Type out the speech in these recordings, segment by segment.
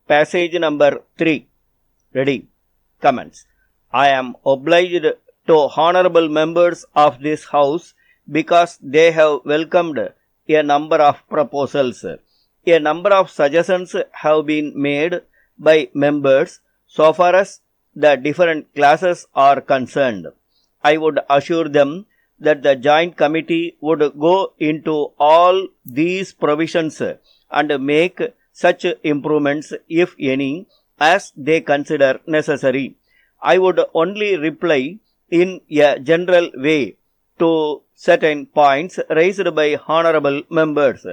Passage number 3. Ready? Comments. I am obliged to honorable members of this house because they have welcomed a number of proposals. A number of suggestions have been made by members so far as the different classes are concerned. I would assure them that the joint committee would go into all these provisions and make such improvements, if any, as they consider necessary. I would only reply in a general way to certain points raised by honorable members.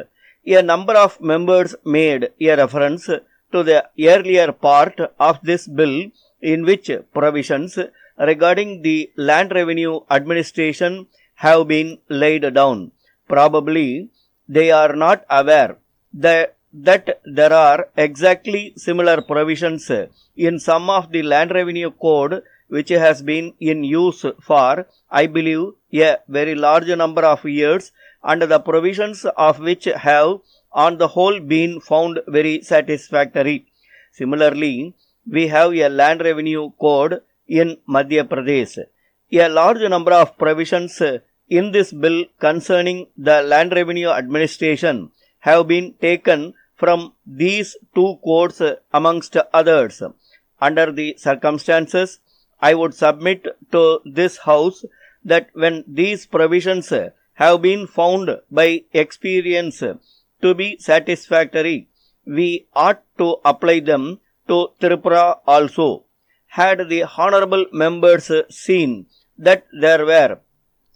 A number of members made a reference to the earlier part of this bill in which provisions regarding the land revenue administration have been laid down. Probably they are not aware that there are exactly similar provisions in some of the land revenue code which has been in use for, I believe, a very large number of years, and the provisions of which have on the whole been found very satisfactory. Similarly, we have a land revenue code in Madhya Pradesh. A large number of provisions in this bill concerning the land revenue administration have been taken from these two codes amongst others. Under the circumstances, I would submit to this House that when these provisions have been found by experience to be satisfactory, we ought to apply them to Tripura also. Had the honorable members seen that there were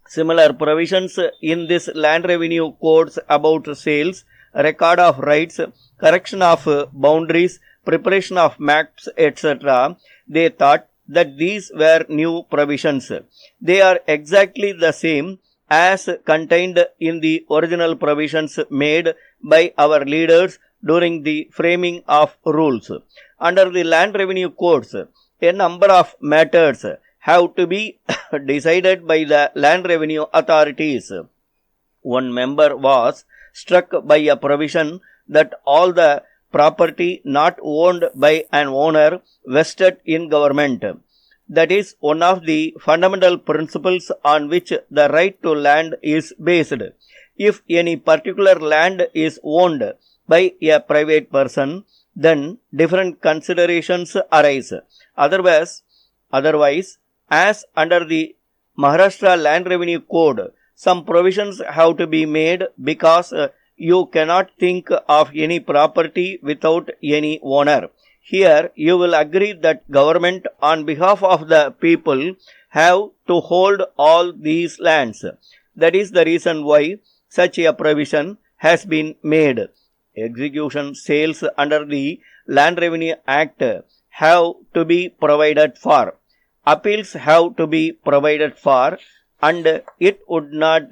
similar provisions in this land revenue codes about sales, record of rights, correction of boundaries, preparation of maps, etc., they thought that these were new provisions. They are exactly the same as contained in the original provisions made by our leaders during the framing of rules. Under the land revenue codes, a number of matters have to be decided by the land revenue authorities. One member was struck by a provision that all the property not owned by an owner vested in government. That is one of the fundamental principles on which the right to land is based. If any particular land is owned by a private person, then different considerations arise. Otherwise, as under the Maharashtra Land Revenue Code, some provisions have to be made because you cannot think of any property without any owner. Here you will agree that government on behalf of the people have to hold all these lands. That is the reason why such a provision has been made. Execution sales under the Land Revenue Act have to be provided for. Appeals have to be provided for, and it would not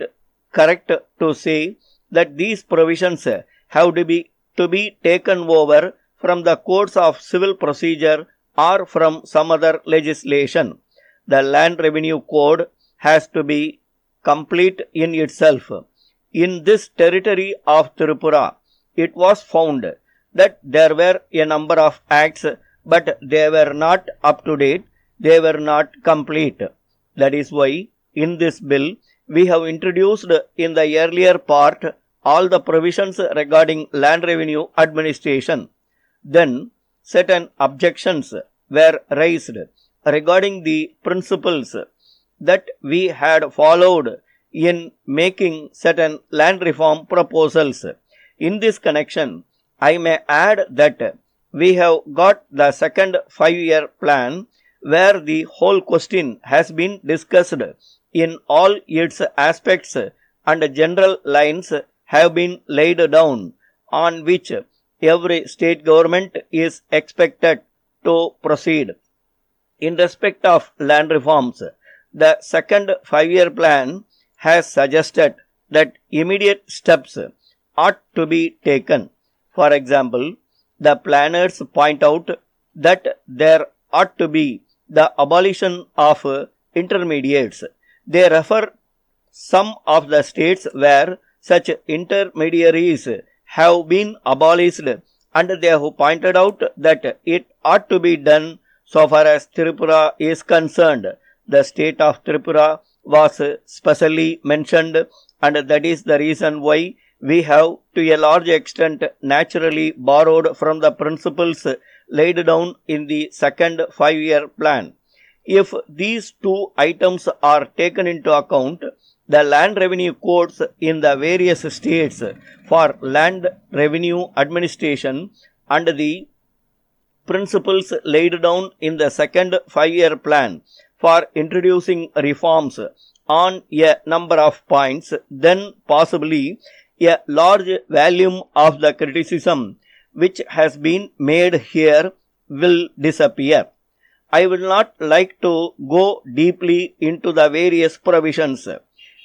correct to say that these provisions have to be taken over from the codes of civil procedure or from some other legislation. The Land Revenue Code has to be complete in itself. In this territory of Tripura, it was found that there were a number of acts, but they were not up to date, they were not complete. That is why in this bill we have introduced in the earlier part all the provisions regarding land revenue administration. Then certain objections were raised regarding the principles that we had followed in making certain land reform proposals. In this connection, I may add that we have got the second 5-year plan where the whole question has been discussed in all its aspects and general lines have been laid down on which every state government is expected to proceed. In respect of land reforms, the second 5-year plan has suggested that immediate steps ought to be taken. For example, the planners point out that there ought to be the abolition of intermediates. They refer some of the states where such intermediaries have been abolished and they have pointed out that it ought to be done so far as Tripura is concerned. The state of Tripura was specially mentioned, and that is the reason why we have to a large extent naturally borrowed from the principles laid down in the second 5-year plan. If these two items are taken into account, the land revenue codes in the various states for land revenue administration and the principles laid down in the second 5-year plan for introducing reforms on a number of points, then possibly a large volume of the criticism which has been made here will disappear. I will not like to go deeply into the various provisions.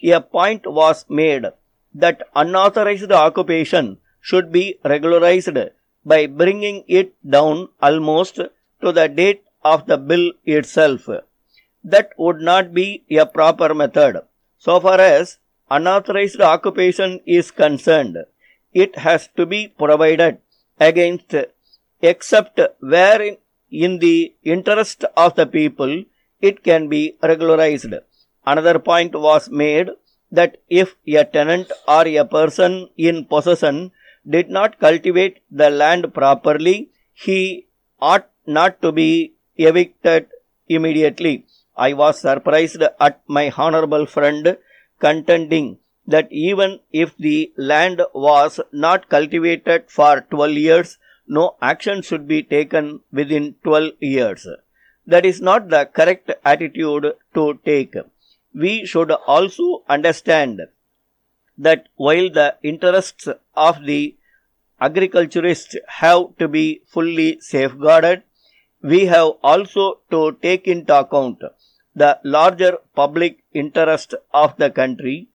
A point was made that unauthorized occupation should be regularized by bringing it down almost to the date of the bill itself. That would not be a proper method. So far as unauthorized occupation is concerned, it has to be provided against except where in the interest of the people it can be regularized. Another point was made that if a tenant or a person in possession did not cultivate the land properly, he ought not to be evicted immediately. I was surprised at my honorable friend contending that even if the land was not cultivated for 12 years, no action should be taken within 12 years. That is not the correct attitude to take. We should also understand that while the interests of the agriculturists have to be fully safeguarded, we have also to take into account the larger public interest of the country,